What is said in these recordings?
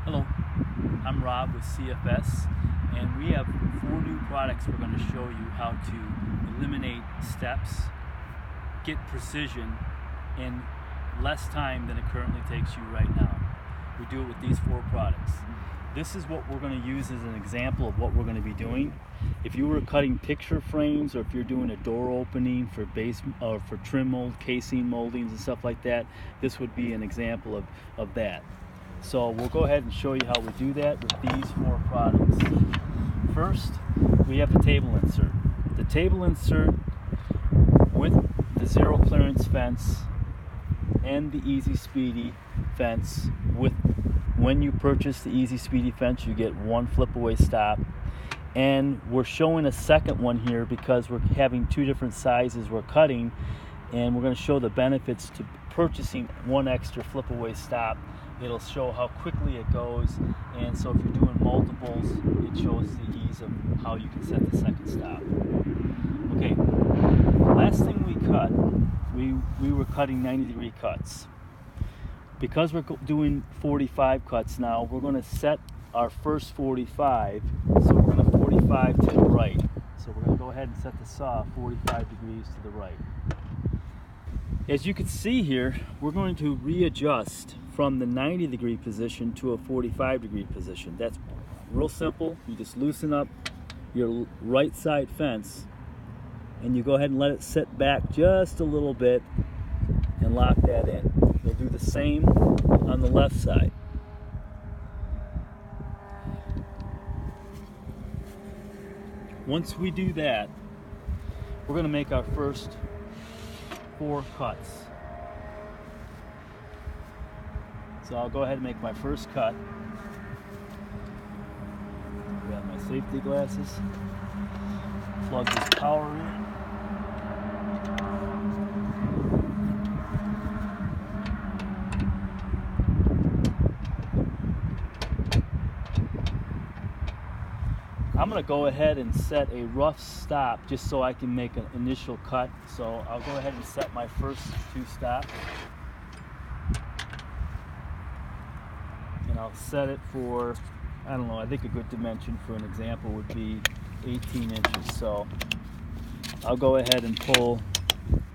Hello, I'm Rob with CFS, and we have 4 new products we're going to show you how to eliminate steps, get precision in less time than it currently takes you right now. We do it with these 4 products. This is what we're going to use as an example of what we're going to be doing. If you were cutting picture frames, or if you're doing a door opening for base or for trim mold, casing moldings and stuff like that, this would be an example of that. So we'll go ahead and show you how we do that with these 4 products. First, we have the table insert. The table insert with the zero clearance fence and the EZ Speedy Fence. When you purchase the EZ Speedy Fence, you get 1 flip away stop. And we're showing a second one here because we're having 2 different sizes we're cutting, and we're going to show the benefits to purchasing 1 extra flip away stop. It'll show how quickly it goes, and so if you're doing multiples, it shows the ease of how you can set the second stop. Okay, last thing we cut, we were cutting 90-degree cuts. Because we're doing 45 cuts now, we're going to set our first 45, so we're going to 45 to the right. So we're going to go ahead and set the saw 45 degrees to the right. As you can see here, we're going to readjust from the 90-degree position to a 45-degree position. That's real simple. You just loosen up your right side fence and you go ahead and let it sit back just a little bit and lock that in. You'll do the same on the left side. Once we do that, we're going to make our first 4 cuts. So I'll go ahead and make my first cut. Grab my safety glasses, plug this power in. I'm going to go ahead and set a rough stop just so I can make an initial cut. So I'll go ahead and set my first 2 stops. And I'll set it for, I don't know, I think a good dimension for an example would be 18 inches. So I'll go ahead and pull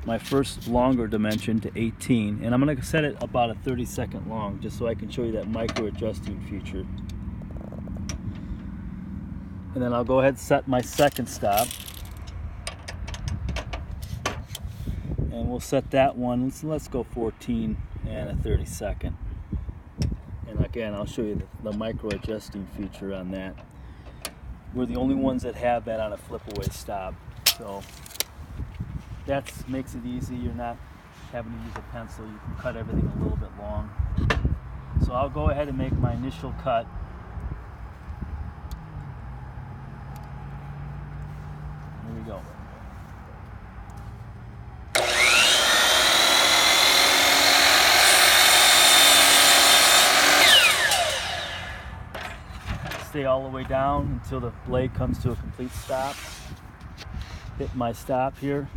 my first longer dimension to 18. And I'm going to set it about a 30-second long just so I can show you that micro adjusting feature. And then I'll go ahead and set my second stop. And we'll set that one, let's go 14 and a 30-second. And again, I'll show you the micro adjusting feature on that. We're the only ones that have that on a flip away stop. So that makes it easy. You're not having to use a pencil. You can cut everything a little bit long. So I'll go ahead and make my initial cut. Here we go. Stay all the way down until the blade comes to a complete stop. Hit my stop here,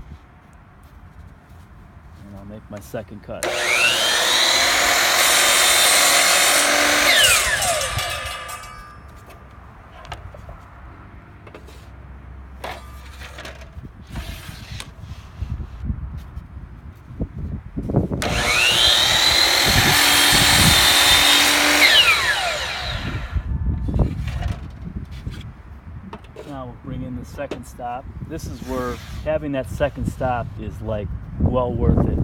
and I'll make my second cut. Now we'll bring in the second stop. This is where having that second stop is like well worth it.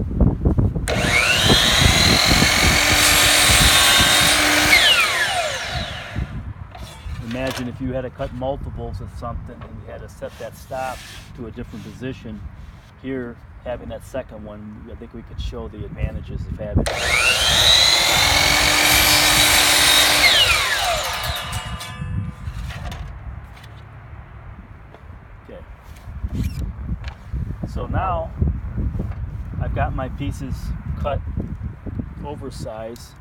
Imagine if you had to cut multiples of something and you had to set that stop to a different position. Here, having that second one, I think we could show the advantages of having it. So now I've got my pieces cut oversized,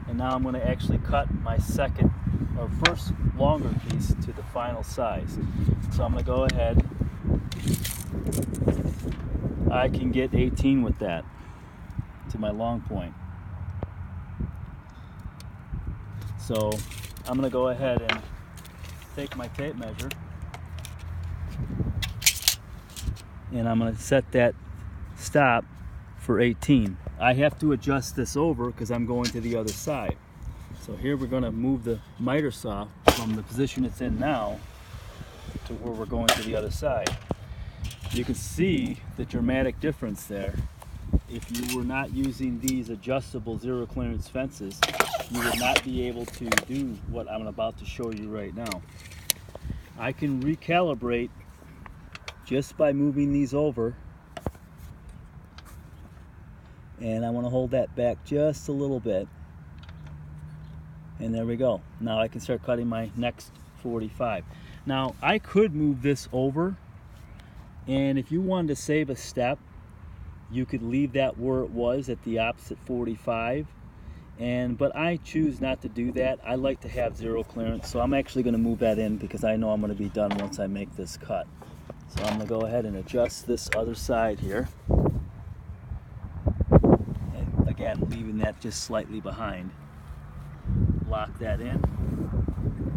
and now I'm going to actually cut my second or first longer piece to the final size. So I'm going to go ahead. I can get 18 with that to my long point. So I'm going to go ahead and take my tape measure, and I'm going to set that stop for 18. I have to adjust this over because I'm going to the other side. So here we're going to move the miter saw from the position it's in now to where we're going to the other side. You can see the dramatic difference there. If you were not using these adjustable zero clearance fences, you would not be able to do what I'm about to show you right now. I can recalibrate just by moving these over, and I want to hold that back just a little bit, and there we go. Now I can start cutting my next 45. Now I could move this over, and if you wanted to save a step, you could leave that where it was at the opposite 45, but I choose not to do that. I like to have zero clearance, so I'm actually going to move that in because I know I'm going to be done once I make this cut. So I'm going to go ahead and adjust this other side here, and again leaving that just slightly behind. Lock that in,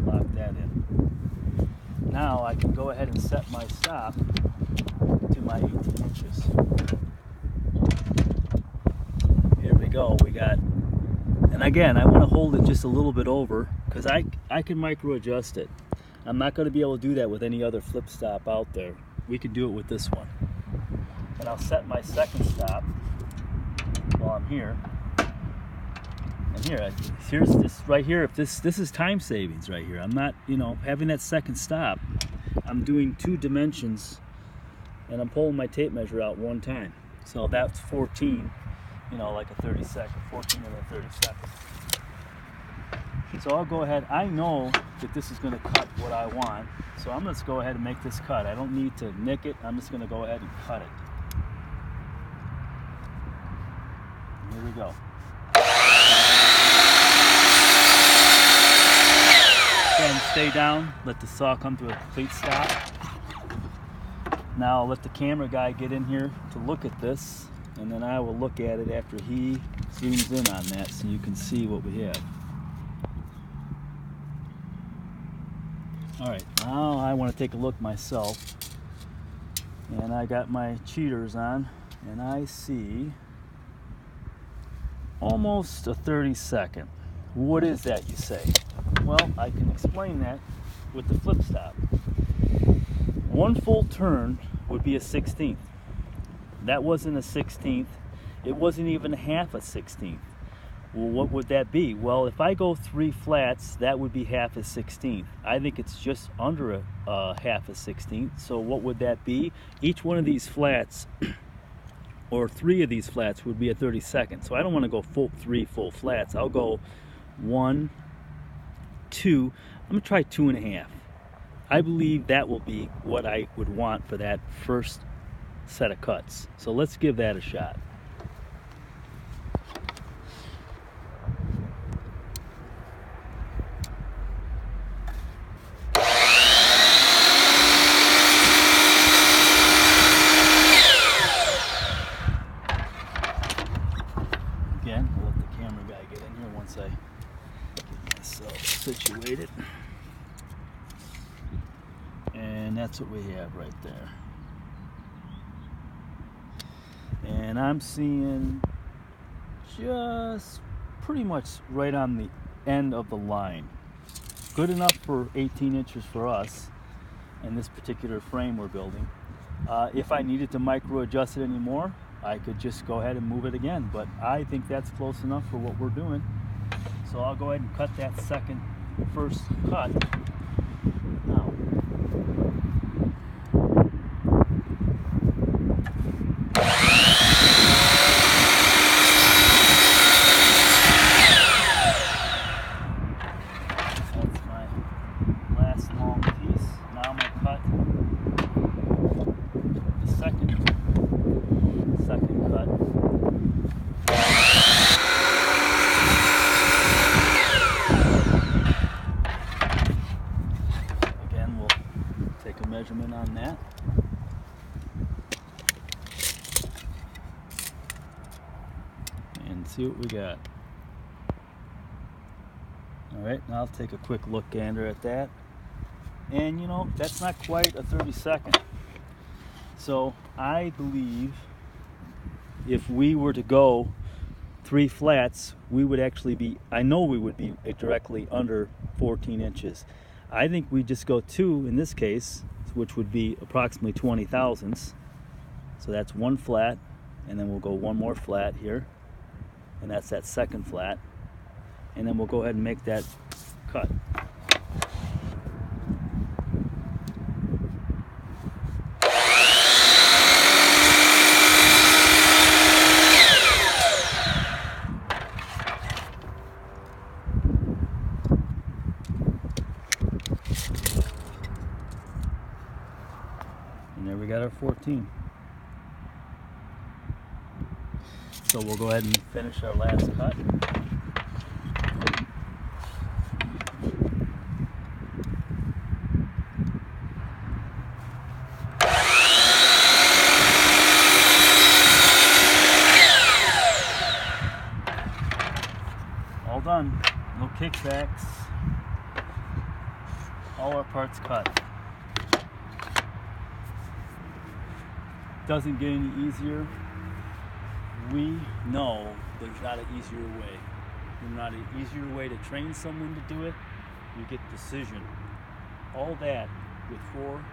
lock that in. Now I can go ahead and set my stop to my 18 inches. Here we go, we got, and again I want to hold it just a little bit over because I can micro adjust it. I'm not going to be able to do that with any other flip stop out there. We can do it with this one. And I'll set my second stop while I'm here. And here's this right here. If this is time savings right here. I'm not, having that second stop. I'm doing 2 dimensions, and I'm pulling my tape measure out one time. So that's 14. Like a 30 second, 14 and a 30 seconds. So I'll go ahead. I know that this is going to cut what I want, so I'm going to go ahead and make this cut. I don't need to nick it. I'm just going to go ahead and cut it. Here we go. Again, stay down. Let the saw come to a complete stop. Now I'll let the camera guy get in here to look at this, and then I will look at it after he zooms in on that so you can see what we have. Alright, now I want to take a look myself, and I got my cheaters on, and I see almost a 30 second. What is that, you say? Well, I can explain that with the flip stop. One full turn would be a 16th. That wasn't a 16th. It wasn't even half a 16th. Well, what would that be? Well, if I go 3 flats, that would be half a 16th. I think it's just under a half a 16th. So what would that be? Each one of these flats, or 3 of these flats, would be a 32nd. So I don't want to go 3 full flats. I'll go 1, 2. I'm going to try 2.5. I believe that will be what I would want for that first set of cuts. So let's give that a shot. Again, I'll let the camera guy get in here once I get myself situated. And that's what we have right there. And I'm seeing just pretty much right on the end of the line. Good enough for 18 inches for us in this particular frame we're building. If I needed to micro adjust it anymore, I could just go ahead and move it again, but I think that's close enough for what we're doing. So I'll go ahead and cut that first cut now. That's my last long piece. Now I'm going to cut the second cut. Again, we'll take a measurement on that. And see what we got. All right, now I'll take a quick look gander at that. And you know, that's not quite a 32nd. So I believe if we were to go 3 flats, we would actually be, I know we would be directly under 14 inches. I think we just go 2 in this case, which would be approximately 20 thousandths. So that's 1 flat, and then we'll go 1 more flat here, and that's that second flat. And then we'll go ahead and make that cut. And there we got our 14. So we'll go ahead and finish our last cut. All done. No kickbacks. All our parts cut. Doesn't get any easier. We know there's not an easier way. There's not an easier way to train someone to do it. You get precision. All that with 4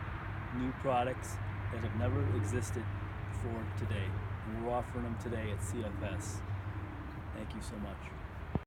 new products that have never existed before today. And we're offering them today at CFS. Thank you so much.